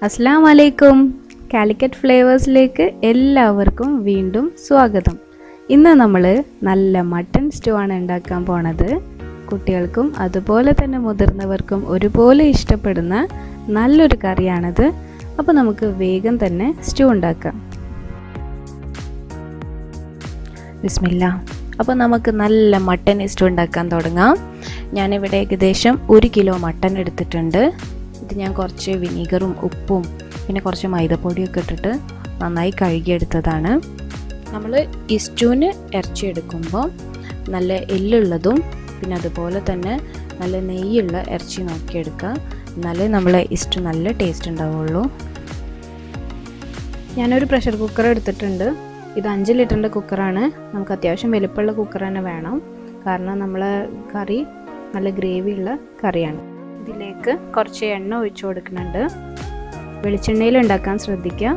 അസ്സലാമു അലൈക്കും. കാലിക്കറ്റ് ഫ്ലേവേഴ്സിലേക്ക് എല്ലാവർക്കും വീണ്ടും സ്വാഗതം. ഇന്ന് നമ്മൾ നല്ല മട്ടൺ സ്റ്റൂ ആണ് ഉണ്ടാക്കാൻ പോണത്. കുട്ടികൾക്കും അതുപോലെ തന്നെ മുതിർന്നവർക്കും ഒരുപോലെ ഇഷ്ടപ്പെടുന്ന നല്ലൊരു കറിയാണിത്. അപ്പോൾ നമുക്ക് വേഗം തന്നെ സ്റ്റൂ ഉണ്ടാക്കാം. ബിസ്മില്ലാ. അപ്പോൾ നമുക്ക് നല്ല മട്ടൺ സ്റ്റൂ ഉണ്ടാക്കാൻ തുടങ്ങാം. ഞാനിവിടെ ഏകദേശം 1 കിലോ മട്ടൺ എടുത്തിട്ടുണ്ട്. ഇത് ഞാൻ കുറച്ച് വിനീഗറും ഉപ്പും പിന്നെ കുറച്ച് മൈദപ്പൊടിയൊക്കെ ഇട്ടിട്ട് നന്നായി കഴുകിയെടുത്തതാണ്. നമ്മൾ ഈ സ്റ്റൂവിന് ഇറച്ചി എടുക്കുമ്പോൾ നല്ല എല്ലുള്ളതും പിന്നെ അതുപോലെ തന്നെ നല്ല നെയ്യുള്ള ഇറച്ചി നോക്കിയെടുക്കുക. എന്നാലേ നമ്മളെ ഈ സ്റ്റൂ നല്ല ടേസ്റ്റ് ഉണ്ടാവുള്ളൂ. ഞാനൊരു പ്രഷർ കുക്കർ എടുത്തിട്ടുണ്ട്. ഇത് 5 ലിറ്ററിൻ്റെ കുക്കറാണ്. നമുക്ക് അത്യാവശ്യം വലുപ്പമുള്ള കുക്കർ തന്നെ വേണം, കാരണം നമ്മളെ കറി നല്ല ഗ്രേവിയുള്ള കറിയാണ്. ഇതിലേക്ക് കുറച്ച് എണ്ണ ഒഴിച്ചു കൊടുക്കുന്നുണ്ട്. വെളിച്ചെണ്ണയിൽ ഉണ്ടാക്കാൻ ശ്രദ്ധിക്കുക,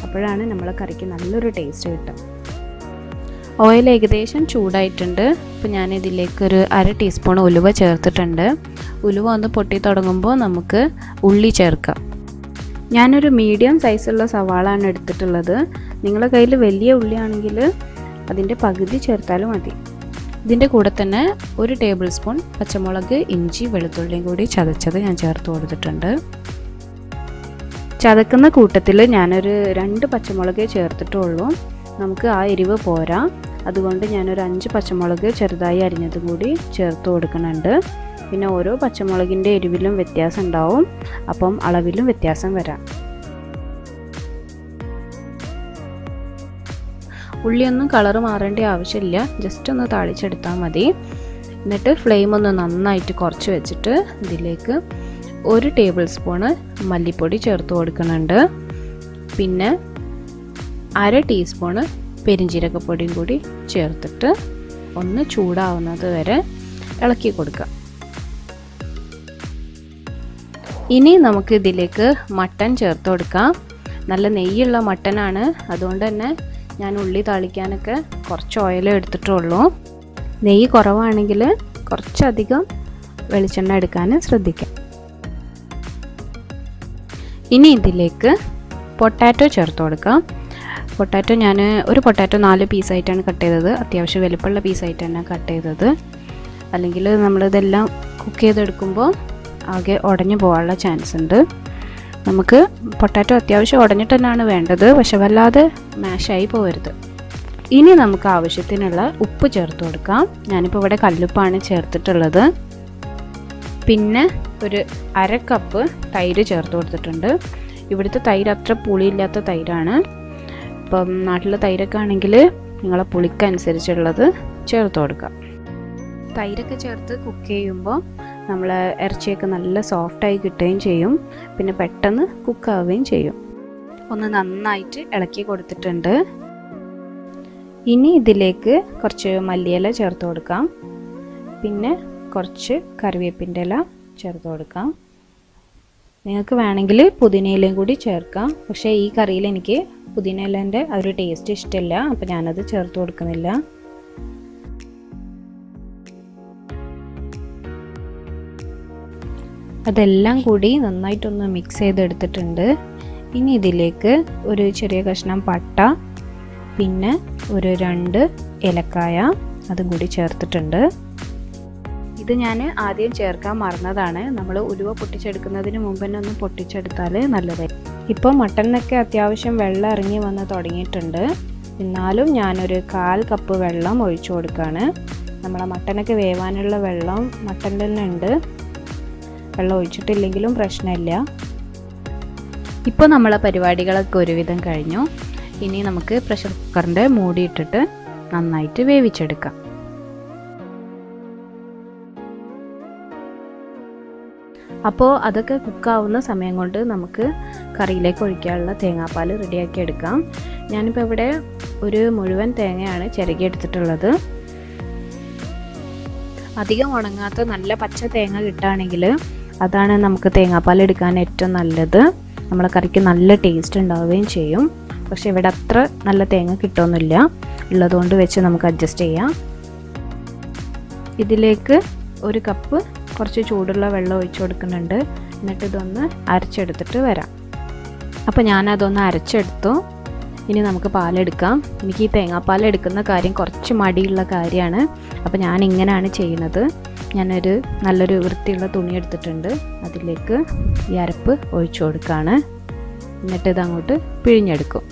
അപ്പോഴാണ് നമ്മളെ കറിക്ക് നല്ലൊരു ടേസ്റ്റ് കിട്ടുക. ഓയിൽ ഏകദേശം ചൂടായിട്ടുണ്ട്. അപ്പോൾ ഞാനിതിലേക്കൊരു 1/2 ടീസ്പൂൺ ഉലുവ ചേർത്തിട്ടുണ്ട്. ഉലുവ ഒന്ന് പൊട്ടി തുടങ്ങുമ്പോൾ നമുക്ക് ഉള്ളി ചേർക്കാം. ഞാനൊരു മീഡിയം സൈസുള്ള സവാളാണ് എടുത്തിട്ടുള്ളത്. നിങ്ങളുടെ കയ്യിൽ വലിയ ഉള്ളിയാണെങ്കിൽ അതിൻ്റെ പകുതി ചേർത്താലും മതി. ഇതിൻ്റെ കൂടെ തന്നെ 1 ടേബിൾ സ്പൂൺ പച്ചമുളക്, ഇഞ്ചി, വെളുത്തുള്ളിയും കൂടി ചതച്ചത് ഞാൻ ചേർത്ത് കൊടുത്തിട്ടുണ്ട്. ചതക്കുന്ന കൂട്ടത്തിൽ ഞാനൊരു 2 പച്ചമുളകേ ചേർത്തിട്ടുള്ളൂ. നമുക്ക് ആ എരിവ് പോരാ, അതുകൊണ്ട് ഞാനൊരു 5 പച്ചമുളക് ചെറുതായി അരിഞ്ഞതും കൂടി ചേർത്ത് കൊടുക്കുന്നുണ്ട്. പിന്നെ ഓരോ പച്ചമുളകിൻ്റെ എരിവിലും വ്യത്യാസം ഉണ്ടാവും, അപ്പം അളവിലും വ്യത്യാസം വരാം. ഉള്ളിയൊന്നും കളറ് മാറേണ്ട ആവശ്യമില്ല, ജസ്റ്റ് ഒന്ന് താളിച്ചെടുത്താൽ മതി. എന്നിട്ട് ഫ്ലെയിം ഒന്ന് നന്നായിട്ട് കുറച്ച് വെച്ചിട്ട് ഇതിലേക്ക് 1 ടേബിൾ സ്പൂണ് മല്ലിപ്പൊടി ചേർത്ത് കൊടുക്കുന്നുണ്ട്. പിന്നെ 1/2 ടീസ്പൂണ് പെരിഞ്ജീരകപ്പൊടിയും കൂടി ചേർത്തിട്ട് ഒന്ന് ചൂടാവുന്നത് വരെ ഇളക്കി കൊടുക്കുക. ഇനി നമുക്ക് ഇതിലേക്ക് മട്ടൺ ചേർത്ത് കൊടുക്കാം. നല്ല നെയ്യുള്ള മട്ടനാണ്, അതുകൊണ്ട് തന്നെ ഞാൻ ഉള്ളി താളിക്കാനൊക്കെ കുറച്ച് ഓയിൽ എടുത്തിട്ടുള്ളൂ. നെയ്യ് കുറവാണെങ്കിൽ കുറച്ചധികം വെളിച്ചെണ്ണ എടുക്കാൻ ശ്രദ്ധിക്കാം. ഇനി ഇതിലേക്ക് പൊട്ടാറ്റോ ചേർത്ത് കൊടുക്കാം. പൊട്ടാറ്റോ ഞാൻ ഒരു പൊട്ടാറ്റോ 4 പീസായിട്ടാണ് കട്ട് ചെയ്തത്. അത്യാവശ്യം വലുപ്പമുള്ള പീസായിട്ട് തന്നെ കട്ട് ചെയ്തത്. അല്ലെങ്കിൽ നമ്മളിതെല്ലാം കുക്ക് ചെയ്തെടുക്കുമ്പോൾ ആകെ ഉടഞ്ഞു പോകാനുള്ള ചാൻസ് ഉണ്ട്. നമുക്ക് പൊട്ടാറ്റോ അത്യാവശ്യം ഉടഞ്ഞിട്ട് തന്നെയാണ് വേണ്ടത്, പക്ഷെ വല്ലാതെ മാഷായി പോകരുത്. ഇനി നമുക്ക് ആവശ്യത്തിനുള്ള ഉപ്പ് ചേർത്ത് കൊടുക്കാം. ഞാനിപ്പോൾ ഇവിടെ കല്ലുപ്പാണ് ചേർത്തിട്ടുള്ളത്. പിന്നെ ഒരു 1/2 കപ്പ് തൈര് ചേർത്ത് കൊടുത്തിട്ടുണ്ട്. ഇവിടുത്തെ തൈര് അത്ര പുളിയില്ലാത്ത തൈരാണ്. ഇപ്പം നാട്ടിലെ തൈരൊക്കെ ആണെങ്കിൽ നിങ്ങളെ പുളിക്കനുസരിച്ചുള്ളത് ചേർത്ത് കൊടുക്കാം. തൈരൊക്കെ ചേർത്ത് കുക്ക് ചെയ്യുമ്പോൾ നമ്മൾ ഇറച്ചിയൊക്കെ നല്ല സോഫ്റ്റായി കിട്ടുകയും ചെയ്യും, പിന്നെ പെട്ടെന്ന് കുക്കാവുകയും ചെയ്യും. ഒന്ന് നന്നായിട്ട് ഇളക്കി കൊടുത്തിട്ടുണ്ട്. ഇനി ഇതിലേക്ക് കുറച്ച് മല്ലിയില ചേർത്ത് കൊടുക്കാം. പിന്നെ കുറച്ച് കറിവേപ്പിൻ്റെ ഇല ചേർത്ത് കൊടുക്കാം. നിങ്ങൾക്ക് വേണമെങ്കിൽ പുതിനയിലയും കൂടി ചേർക്കാം, പക്ഷേ ഈ കറിയിൽ എനിക്ക് പുതിനയിലേൻ്റെ ആ ഒരു ടേസ്റ്റ് ഇഷ്ടമില്ല, അപ്പോൾ ഞാനത് ചേർത്ത് കൊടുക്കുന്നില്ല. അതെല്ലാം കൂടി നന്നായിട്ടൊന്ന് മിക്സ് ചെയ്തെടുത്തിട്ടുണ്ട്. ഇനി ഇതിലേക്ക് ഒരു ചെറിയ കഷ്ണം പട്ട, പിന്നെ ഒരു 2 ഏലക്കായ അതും കൂടി ചേർത്തിട്ടുണ്ട്. ഇത് ഞാൻ ആദ്യം ചേർക്കാൻ മറന്നതാണ്. നമ്മൾ ഉലുവ പൊട്ടിച്ചെടുക്കുന്നതിന് മുമ്പ് തന്നെ ഒന്ന് പൊട്ടിച്ചെടുത്താൽ നല്ലതായി. ഇപ്പോൾ മട്ടണിനൊക്കെ അത്യാവശ്യം വെള്ളം ഇറങ്ങി വന്ന് തുടങ്ങിയിട്ടുണ്ട്. എന്നാലും ഞാനൊരു 1/4 കപ്പ് വെള്ളം ഒഴിച്ചു കൊടുക്കുകയാണ്. നമ്മളെ മട്ടനൊക്കെ വേവാനുള്ള വെള്ളം മട്ടനിൽ തന്നെ ഉണ്ട്. വെള്ളം ഒഴിച്ചിട്ടില്ലെങ്കിലും പ്രശ്നമില്ല. ഇപ്പോൾ നമ്മളെ പരിപാടികളൊക്കെ ഒരുവിധം കഴിഞ്ഞു. ഇനി നമുക്ക് പ്രഷർ കുക്കറിൻ്റെ മൂടിയിട്ടിട്ട് നന്നായിട്ട് വേവിച്ചെടുക്കാം. അപ്പോൾ അതൊക്കെ കുക്കാവുന്ന സമയം കൊണ്ട് നമുക്ക് കറിയിലേക്ക് ഒഴിക്കാനുള്ള തേങ്ങാപ്പാൽ റെഡിയാക്കി എടുക്കാം. ഞാനിപ്പോൾ ഇവിടെ ഒരു മുഴുവൻ തേങ്ങയാണ് ചിരകിയെടുത്തിട്ടുള്ളത്. അധികം ഉണങ്ങാത്ത നല്ല പച്ച തേങ്ങ കിട്ടുകയാണെങ്കിൽ അതാണ് നമുക്ക് തേങ്ങാപ്പാൽ എടുക്കാൻ ഏറ്റവും നല്ലത്. നമ്മളെ കറിക്ക് നല്ല ടേസ്റ്റ് ഉണ്ടാവുകയും ചെയ്യും. പക്ഷേ ഇവിടെ അത്ര നല്ല തേങ്ങ കിട്ടുമൊന്നുമില്ല, ഉള്ളതുകൊണ്ട് വെച്ച് നമുക്ക് അഡ്ജസ്റ്റ് ചെയ്യാം. ഇതിലേക്ക് 1 കപ്പ് കുറച്ച് ചൂടുള്ള വെള്ളം ഒഴിച്ചു കൊടുക്കുന്നുണ്ട്. എന്നിട്ട് ഇതൊന്ന് അരച്ചെടുത്തിട്ട് വരാം. അപ്പോൾ ഞാനതൊന്ന് അരച്ചെടുത്തു. ഇനി നമുക്ക് പാലെടുക്കാം. എനിക്ക് ഈ തേങ്ങാപ്പാൽ എടുക്കുന്ന കാര്യം കുറച്ച് മടിയുള്ള കാര്യമാണ്. അപ്പോൾ ഞാൻ ഇങ്ങനെയാണ് ചെയ്യുന്നത്. ഞാനൊരു നല്ലൊരു വൃത്തിയുള്ള തുണി എടുത്തിട്ടുണ്ട്. അതിലേക്ക് ഈ അരപ്പ് ഒഴിച്ചു കൊടുക്കുകയാണ്. എന്നിട്ട് ഇതങ്ങോട്ട് പിഴിഞ്ഞെടുക്കും.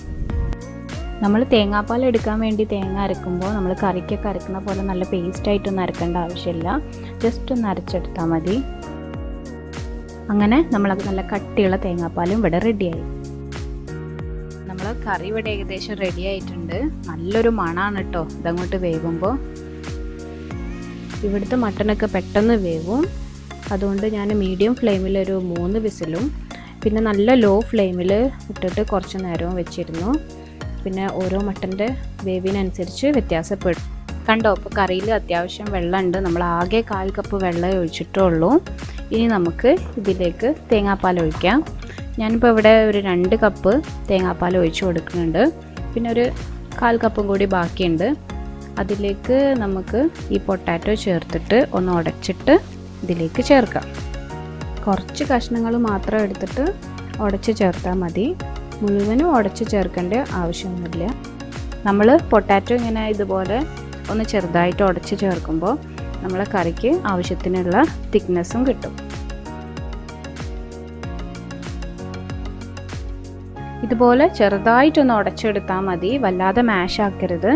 നമ്മൾ തേങ്ങാപ്പാൽ എടുക്കാൻ വേണ്ടി തേങ്ങ അരക്കുമ്പോൾ നമ്മൾ കറിക്കൊക്കെ അരക്കുന്ന പോലെ നല്ല പേസ്റ്റായിട്ടൊന്നും അരക്കേണ്ട ആവശ്യമില്ല. ജസ്റ്റ് ഒന്ന് അരച്ചെടുത്താൽ മതി. അങ്ങനെ നമ്മളത് നല്ല കട്ടിയുള്ള തേങ്ങാപ്പാലും ഇവിടെ റെഡിയായി. നമ്മൾ കറി ഇവിടെ ഏകദേശം റെഡി ആയിട്ടുണ്ട്. നല്ലൊരു മണമാണ് കേട്ടോ ഇതങ്ങോട്ട് വേവുമ്പോൾ. ഇവിടുത്തെ മട്ടനൊക്കെ പെട്ടെന്ന് വേവും. അതുകൊണ്ട് ഞാൻ മീഡിയം ഫ്ലെയിമിൽ ഒരു 3 വിസിലും പിന്നെ നല്ല ലോ ഫ്ലെയിമിൽ ഇട്ടിട്ട് കുറച്ച് നേരവും വെച്ചിരുന്നു. പിന്നെ ഓരോ മട്ടൻ്റെ വേവിനനുസരിച്ച് വ്യത്യാസപ്പെടും. കണ്ടോ, ഇപ്പോൾ കറിയിൽ അത്യാവശ്യം വെള്ളമുണ്ട്. നമ്മൾ ആകെ 1/4 കപ്പ് വെള്ളം ഒഴിച്ചിട്ടുള്ളൂ. ഇനി നമുക്ക് ഇതിലേക്ക് തേങ്ങാപ്പാൽ ഒഴിക്കാം. ഞാനിപ്പോൾ ഇവിടെ ഒരു 2 കപ്പ് തേങ്ങാപ്പാൽ ഒഴിച്ച് കൊടുക്കുന്നുണ്ട്. പിന്നെ ഒരു 1/4 കപ്പും കൂടി ബാക്കിയുണ്ട്. അതിലേക്ക് നമുക്ക് ഈ പൊട്ടാറ്റോ ചേർത്തിട്ട് ഒന്ന് ഉടച്ചിട്ട് ഇതിലേക്ക് ചേർക്കാം. കുറച്ച് കഷ്ണങ്ങൾ മാത്രം എടുത്തിട്ട് ഉടച്ച് ചേർത്താൽ മതി. മുഴുവനും ഉടച്ച് ചേർക്കേണ്ട ആവശ്യമൊന്നുമില്ല. നമ്മൾ പൊട്ടാറ്റോ ഇങ്ങനെ ഇതുപോലെ ഒന്ന് ചെറുതായിട്ട് ഉടച്ച് ചേർക്കുമ്പോൾ നമ്മളെ കറിക്ക് ആവശ്യത്തിനുള്ള തിക്നെസ്സും കിട്ടും. ഇതുപോലെ ചെറുതായിട്ടൊന്ന് ഉടച്ചെടുത്താൽ മതി, വല്ലാതെ മാഷ് ആക്കരുത്.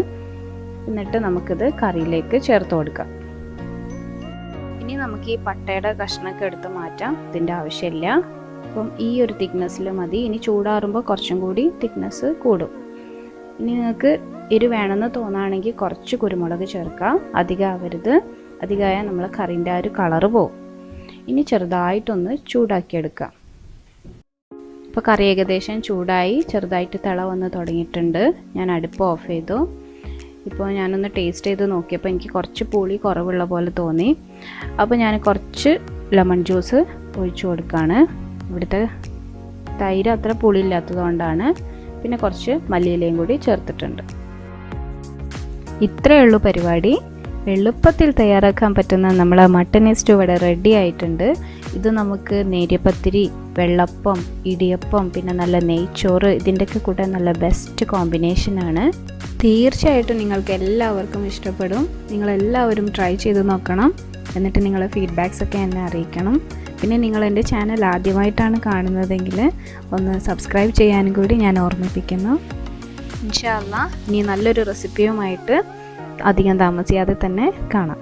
എന്നിട്ട് നമുക്കിത് കറിയിലേക്ക് ചേർത്ത് കൊടുക്കാം. ഇനി നമുക്ക് ഈ പട്ടയുടെ കഷ്ണമൊക്കെ എടുത്ത് മാറ്റാം. ഇതിൻ്റെ ആവശ്യമില്ല. അപ്പം ഈ ഒരു തിക്നെസ്സിൽ മതി. ഇനി ചൂടാറുമ്പോൾ കുറച്ചും കൂടി തിക്നെസ് കൂടും. ഇനി നിങ്ങൾക്ക് എരിവ് വേണമെന്ന് തോന്നുകയാണെങ്കിൽ കുറച്ച് കുരുമുളക് ചേർക്കാം. അധികം ആവരുത്. അധികമായാൽ നമ്മളെ കറിൻ്റെ ആ ഒരു കളറ് പോവും. ഇനി ചെറുതായിട്ടൊന്ന് ചൂടാക്കിയെടുക്കാം. ഇപ്പോൾ കറി ഏകദേശം ചൂടായി, ചെറുതായിട്ട് തിള വന്ന് തുടങ്ങിയിട്ടുണ്ട്. ഞാൻ അടുപ്പ് ഓഫ് ചെയ്തു. ഇപ്പോൾ ഞാനൊന്ന് ടേസ്റ്റ് ചെയ്ത് നോക്കിയപ്പോൾ എനിക്ക് കുറച്ച് പുളി കുറവുള്ള പോലെ തോന്നി. അപ്പോൾ ഞാൻ കുറച്ച് ലെമൺ ജ്യൂസ് ഒഴിച്ചു കൊടുക്കുകയാണ്. ഇവിടുത്തെ തൈര് അത്ര പുളിയില്ലാത്തത് കൊണ്ടാണ്. പിന്നെ കുറച്ച് മല്ലിയിലയും കൂടി ചേർത്തിട്ടുണ്ട്. ഇത്രയേ ഉള്ളൂ പരിപാടി. എളുപ്പത്തിൽ തയ്യാറാക്കാൻ പറ്റുന്ന നമ്മളെ മട്ടൻ സ്റ്റൂ ഇവിടെ റെഡി ആയിട്ടുണ്ട്. ഇത് നമുക്ക് നേരിയ പത്തിരി, വെള്ളപ്പം, ഇടിയപ്പം, പിന്നെ നല്ല നെയ്ച്ചോറ്, ഇതിൻ്റെയൊക്കെ കൂടെ നല്ല ബെസ്റ്റ് കോമ്പിനേഷനാണ്. തീർച്ചയായിട്ടും നിങ്ങൾക്ക് എല്ലാവർക്കും ഇഷ്ടപ്പെടും. നിങ്ങളെല്ലാവരും ട്രൈ ചെയ്ത് നോക്കണം. എന്നിട്ട് നിങ്ങളെ ഫീഡ്ബാക്സൊക്കെ എന്നെ അറിയിക്കണം. പിന്നെ നിങ്ങൾ എൻ്റെ ചാനൽ ആദ്യമായിട്ടാണ് കാണുന്നതെങ്കിൽ ഒന്ന് സബ്സ്ക്രൈബ് ചെയ്യാനും കൂടി ഞാൻ ഓർമ്മിപ്പിക്കുന്നു. ഇൻഷാ അല്ലാഹ് ഇനി നല്ലൊരു റെസിപ്പിയുമായിട്ട് അധികം താമസിയാതെ തന്നെ കാണാം.